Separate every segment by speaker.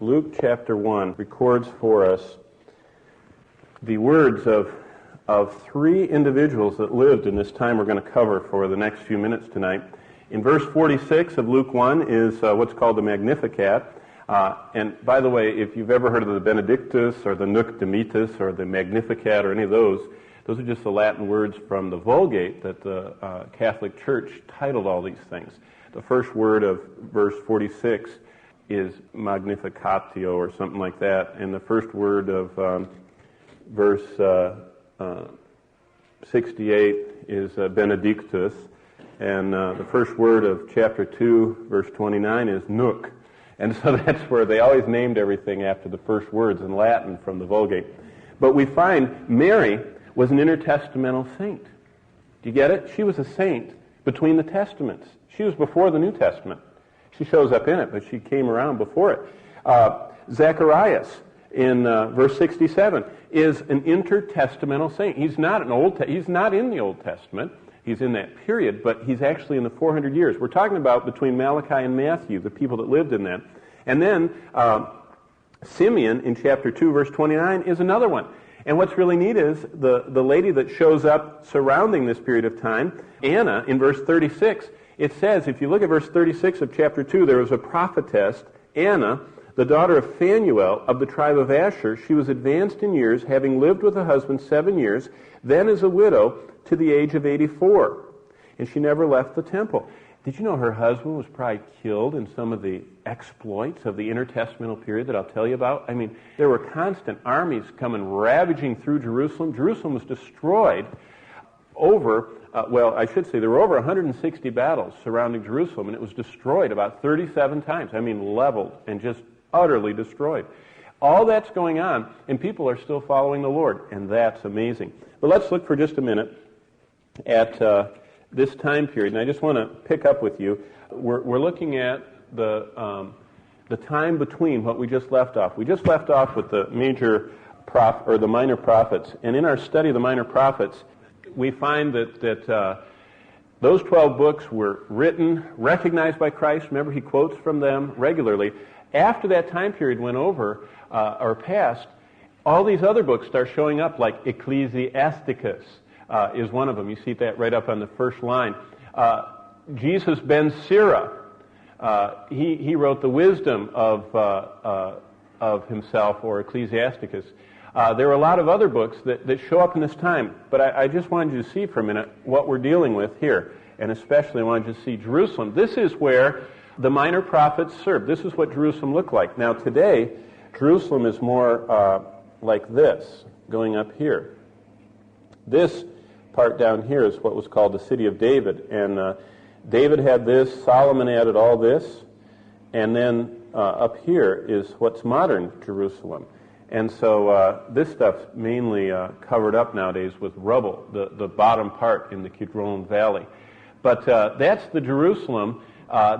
Speaker 1: Luke chapter 1 records for us the words of three individuals that lived in this time we're going to cover for the next few minutes tonight. In verse 46 of Luke 1 is what's called the Magnificat. And by the way, if you've ever heard of the Benedictus or the Nunc Dimittis or the Magnificat or any of those are just the Latin words from the Vulgate that the Catholic Church titled all these things. The first word of verse 46 is Magnificatio or something like that, and the first word of verse 68 is Benedictus, and the first word of chapter 2, verse 29 is Nunc. And so that's where they always named everything after the first words in Latin from the Vulgate. But we find Mary was an intertestamental saint. Do you get it? She was a saint between the Testaments. She was before the New Testament. She shows up in it, but she came around before it. Zacharias, in verse 67, is an intertestamental saint. He's not he's not in the Old Testament. He's in that period, but he's actually in the 400 years. We're talking about between Malachi and Matthew, the people that lived in that. And then Simeon, in chapter 2, verse 29, is another one. And what's really neat is the lady that shows up surrounding this period of time, Anna, in verse 36, it says, if you look at verse 36 of chapter 2, there was a prophetess, Anna, the daughter of Phanuel of the tribe of Asher. She was advanced in years, having lived with a husband 7 years, then as a widow to the age of 84. And she never left the temple. Did you know her husband was probably killed in some of the exploits of the intertestamental period that I'll tell you about? I mean, there were constant armies coming ravaging through Jerusalem. Jerusalem was destroyed over, I should say there were over 160 battles surrounding Jerusalem, and it was destroyed about 37 times. I mean, leveled and just utterly destroyed. All that's going on, and people are still following the Lord, and that's amazing. But let's look for just a minute at this time period, and I just want to pick up with you. We're looking at the time between what we just left off. We just left off with the the minor prophets, and in our study of the minor prophets, we find that those 12 books were written, recognized by Christ. Remember, he quotes from them regularly. After that time period went over or passed, all these other books start showing up, like Ecclesiasticus is one of them. You see that right up on the first line. Jesus ben Sira, he wrote the wisdom of himself, or Ecclesiasticus. There are a lot of other books that show up in this time, but I just wanted you to see for a minute what we're dealing with here, and especially I wanted you to see Jerusalem. This is where the minor prophets served. This is what Jerusalem looked like. Now today, Jerusalem is more like this, going up here. This part down here is what was called the city of David, and David had this, Solomon added all this, and then up here is what's modern Jerusalem. And so this stuff's mainly covered up nowadays with rubble, the bottom part in the Kidron Valley. But that's the Jerusalem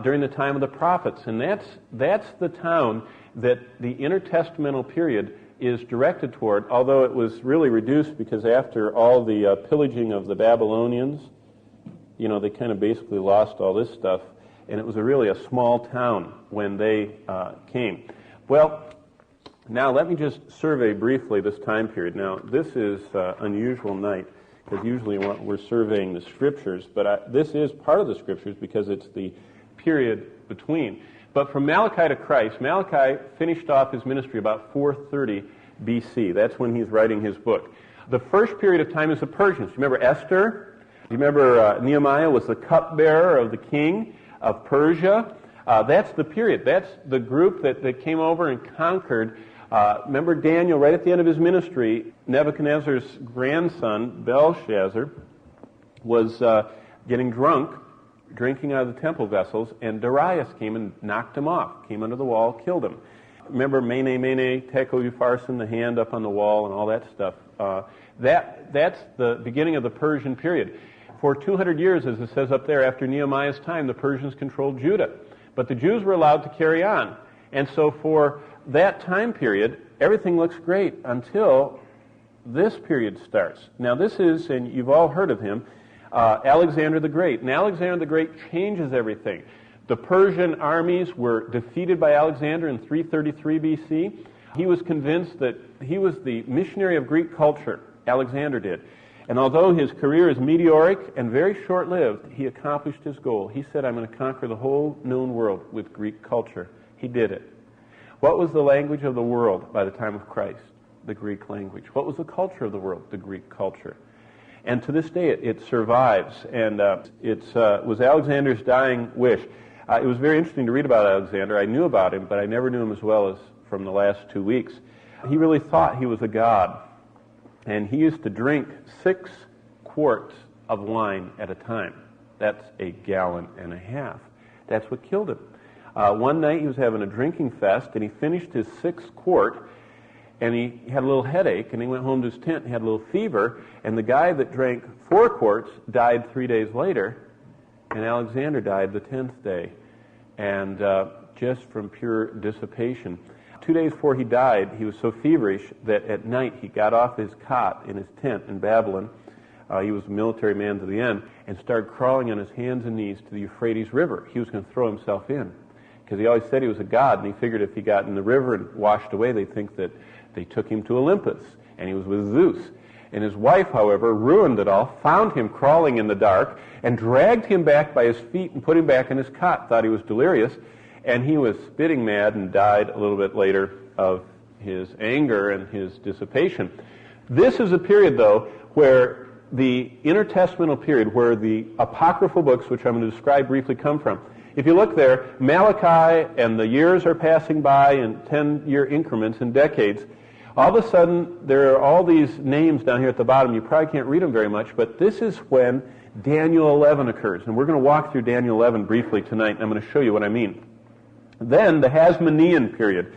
Speaker 1: during the time of the prophets, and that's the town that the intertestamental period is directed toward, although it was really reduced because after all the pillaging of the Babylonians, they kind of basically lost all this stuff, and it was really a small town when they came. Well, now let me just survey briefly this time period. Now, this is an unusual night, because usually we're surveying the Scriptures, but this is part of the Scriptures because it's the period between. But from Malachi to Christ, Malachi finished off his ministry about 430 BC. That's when he's writing his book. The first period of time is the Persians. Remember Esther? You remember Nehemiah was the cupbearer of the king of Persia? That's the period. That's the group that came over and conquered. Remember Daniel, right at the end of his ministry, Nebuchadnezzar's grandson, Belshazzar, was getting drunk, drinking out of the temple vessels, and Darius came and knocked him off, came under the wall, killed him. Remember Mene, Tekel, Upharsin, the hand up on the wall and all that stuff. That's the beginning of the Persian period. For 200 years, as it says up there, after Nehemiah's time, the Persians controlled Judah. But the Jews were allowed to carry on. And so for that time period, everything looks great until this period starts. Now this is, and you've all heard of him, Alexander the Great. And Alexander the Great changes everything. The Persian armies were defeated by Alexander in 333 BC. He was convinced that he was the missionary of Greek culture, Alexander did. And although his career is meteoric and very short-lived, he accomplished his goal. He said, I'm going to conquer the whole known world with Greek culture. He did it. What was the language of the world by the time of Christ? The Greek language. What was the culture of the world? The Greek culture. And to this day, it survives. And it was Alexander's dying wish. It was very interesting to read about Alexander. I knew about him, but I never knew him as well as from the last 2 weeks. He really thought he was a god. And he used to drink 6 quarts of wine at a time. That's a gallon and a half. That's what killed him. One night he was having a drinking fest, and he finished his 6th quart, and he had a little headache, and he went home to his tent and had a little fever, and the guy that drank 4 quarts died 3 days later, and Alexander died the 10th day, and just from pure dissipation. 2 days before he died, he was so feverish that at night he got off his cot in his tent in Babylon. He was a military man to the end, and started crawling on his hands and knees to the Euphrates River. He was going to throw himself in, because he always said he was a god, and he figured if he got in the river and washed away, they'd think that they took him to Olympus, and he was with Zeus. And his wife, however, ruined it all, found him crawling in the dark, and dragged him back by his feet and put him back in his cot, thought he was delirious, and he was spitting mad and died a little bit later of his anger and his dissipation. This is a period, though, where the intertestamental period, where the apocryphal books, which I'm going to describe briefly, come from. If you look there, Malachi, and the years are passing by in 10-year increments and decades. All of a sudden, there are all these names down here at the bottom. You probably can't read them very much, but this is when Daniel 11 occurs. And we're going to walk through Daniel 11 briefly tonight, and I'm going to show you what I mean. Then the Hasmonean period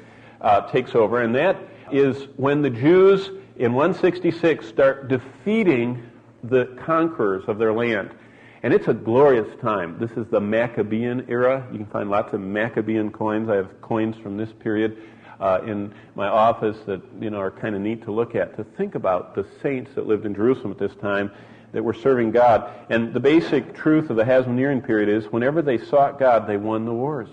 Speaker 1: takes over, and that is when the Jews in 166 start defeating the conquerors of their land. And it's a glorious time. This is the Maccabean era. You can find lots of Maccabean coins. I have coins from this period in my office that are kind of neat to look at, to think about the saints that lived in Jerusalem at this time that were serving God. And the basic truth of the Hasmonean period is whenever they sought God, they won the wars.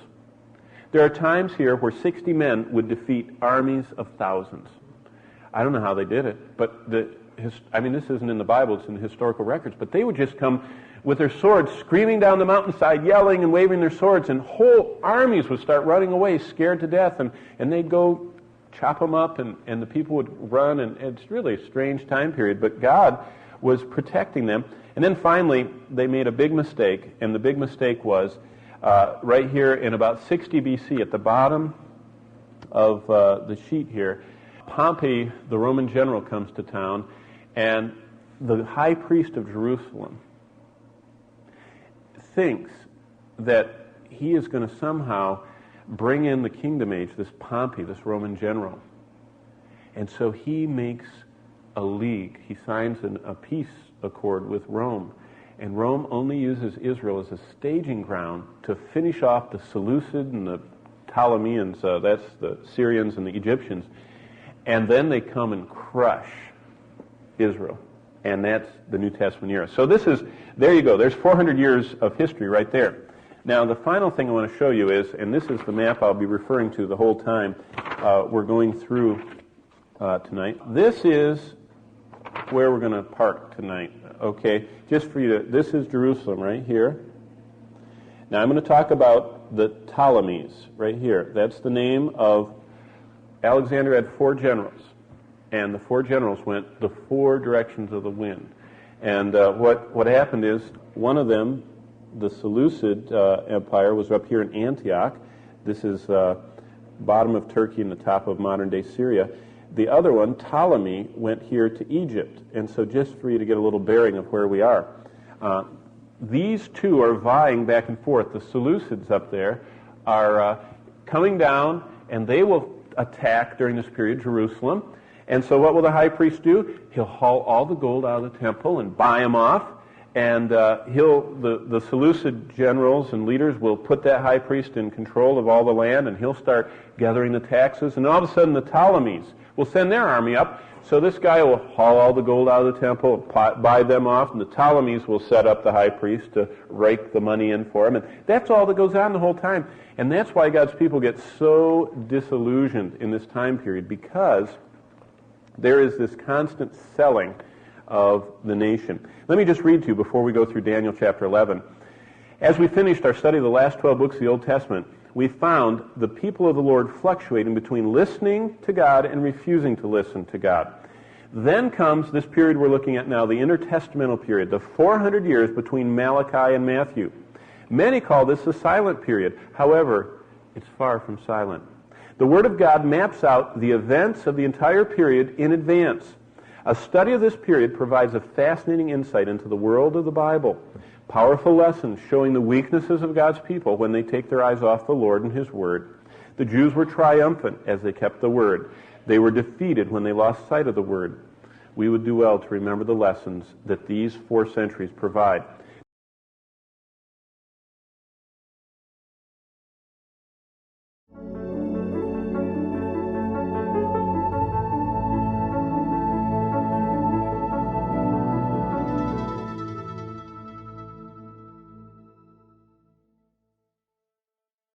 Speaker 1: There are times here where 60 men would defeat armies of thousands. I don't know how they did it, but this isn't in the Bible, it's in the historical records, but they would just come with their swords, screaming down the mountainside, yelling and waving their swords, and whole armies would start running away, scared to death, and they'd go chop them up, and the people would run, and it's really a strange time period, but God was protecting them. And then finally, they made a big mistake, and the big mistake was right here in about 60 BC, at the bottom of the sheet here, Pompey, the Roman general, comes to town, and the high priest of Jerusalem thinks that he is going to somehow bring in the kingdom age, this Pompey, this Roman general. And so he makes a league. He signs a peace accord with Rome. And Rome only uses Israel as a staging ground to finish off the Seleucid and the Ptolemies, that's the Syrians and the Egyptians. And then they come and crush Israel. And that's the New Testament era. So there you go. There's 400 years of history right there. Now, the final thing I want to show you is, and this is the map I'll be referring to the whole time we're going through tonight. This is where we're going to park tonight. Okay, just for you to, this is Jerusalem right here. Now I'm going to talk about the Ptolemies right here. That's the name of, Alexander had 4 generals, and the 4 generals went the 4 directions of the wind. And what happened is, one of them, the Seleucid Empire, was up here in Antioch. This is bottom of Turkey and the top of modern-day Syria. The other one, Ptolemy, went here to Egypt. And so just for you to get a little bearing of where we are, these two are vying back and forth. The Seleucids up there are coming down, and they will attack during this period Jerusalem. And so what will the high priest do? He'll haul all the gold out of the temple and buy them off. And the Seleucid generals and leaders will put that high priest in control of all the land, and he'll start gathering the taxes. And all of a sudden the Ptolemies will send their army up. So this guy will haul all the gold out of the temple, buy them off, and the Ptolemies will set up the high priest to rake the money in for him. And that's all that goes on the whole time. And that's why God's people get so disillusioned in this time period, because there is this constant selling of the nation. Let me just read to you before we go through Daniel chapter 11. As we finished our study of the last 12 books of the Old Testament, we found the people of the Lord fluctuating between listening to God and refusing to listen to God. Then comes this period we're looking at now, the intertestamental period, the 400 years between Malachi and Matthew. Many call this the silent period. However, it's far from silent. The Word of God maps out the events of the entire period in advance. A study of this period provides a fascinating insight into the world of the Bible. Powerful lessons showing the weaknesses of God's people when they take their eyes off the Lord and His Word. The Jews were triumphant as they kept the Word. They were defeated when they lost sight of the Word. We would do well to remember the lessons that these 4 centuries provide.